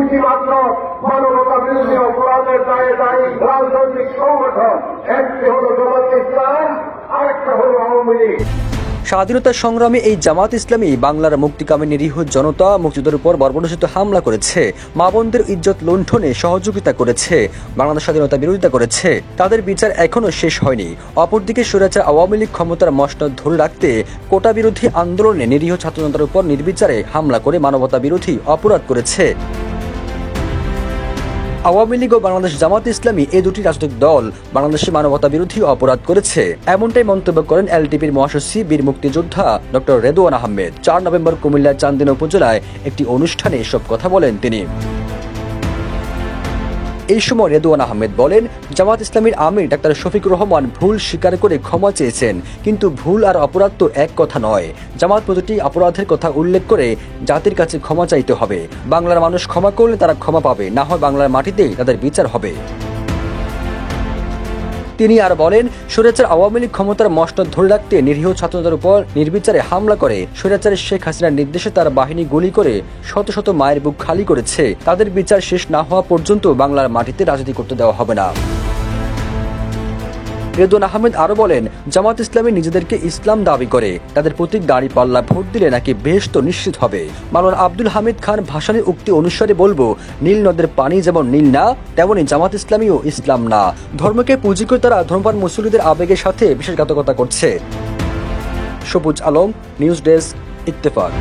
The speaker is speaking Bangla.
দুইটি মাত্র মানবতা বিরোধী অপরাধের দায়ে দায়ী রাজনৈতিক সংগঠন, একটি হলো জামাত ইসলাম, আরেকটা হলো আওয়ামী লীগ। স্বাধীনতা সংগ্রামে এই জামাত ইসলামী বাংলার মুক্তিকামী নিরীহ জনতা মুক্তিযোদ্ধার উপর বর্বরোচিত হামলা করেছে, মা বোনদের ইজ্জত লুণ্ঠনে সহযোগিতা করেছে, বাংলাদেশ স্বাধীনতা বিরোধিতা করেছে। তাদের বিচার এখনো শেষ হয়নি। অপরদিকে স্বৈরাচার আওয়ামী লীগ ক্ষমতার মসনদ ধরে রাখতে কোটা বিরোধী আন্দোলনে নিরীহ ছাত্র জনতার উপর নির্বিচারে হামলা করে মানবতা বিরোধী অপরাধ করেছে। আওয়ামী লীগ ও বাংলাদেশ জামাত ইসলামী এই দুটি রাজনৈতিক দল বাংলাদেশে মানবতা বিরোধী অপরাধ করেছে, এমনটাই মন্তব্য করেন এলটিপির মহাসচিব বীর মুক্তিযোদ্ধা ডক্টর রেদওয়ান আহমেদ। ৪ নভেম্বর কুমিল্লার চান্দিনা উপজেলায় একটি অনুষ্ঠানে এসব কথা বলেন তিনি। এই সময় রেদওয়ান আহমেদ বলেন, জামাত ইসলামীর আমির ডাক্তার শফিকুর রহমান ভুল স্বীকার করে ক্ষমা চেয়েছেন, কিন্তু ভুল আর অপরাধ তো এক কথা নয়। জামাত প্রতিটি অপরাধের কথা উল্লেখ করে জাতির কাছে ক্ষমা চাইতে হবে। বাংলার মানুষ ক্ষমা করলে তারা ক্ষমা পাবে, না হয় বাংলার মাটিতেই তাদের বিচার হবে। তিনি আর বলেন, স্বৈরাচার আওয়ামী লীগ ক্ষমতার মসনদ ধরে রাখতে নিরীহ ছাত্রদের উপর নির্বিচারে হামলা করে স্বৈরাচারের শেখ হাসিনার নির্দেশে তার বাহিনী গুলি করে শত শত মায়ের বুক খালি করেছে। তাদের বিচার শেষ না হওয়া পর্যন্ত বাংলার মাটিতে রাজনীতি করতে দেওয়া হবে না। রেদওয়ান আহমেদ আরো বলেন, জামাত ইসলামী নিজেদেরকে ইসলাম দাবি করে, তাদের প্রতীক দাঁড়িপাল্লা ভোট দিলে নাকি বেহেশত নিশ্চিত হবে। মাওলানা আব্দুল হামিদ খান ভাসানীর উক্তি অনুসারে বলবো, নীল নদের পানি যেমন নীল না, তেমনি জামাত ইসলামীও ইসলাম না। ধর্মকে পুঁজি করে তারা ধর্মপ্রাণ মুসল্লিদের আবেগের সাথে বিশ্বাসঘাতকতা করছে। সবুজ আলম, নিউজ ডেস্ক, ইত্তেফাক।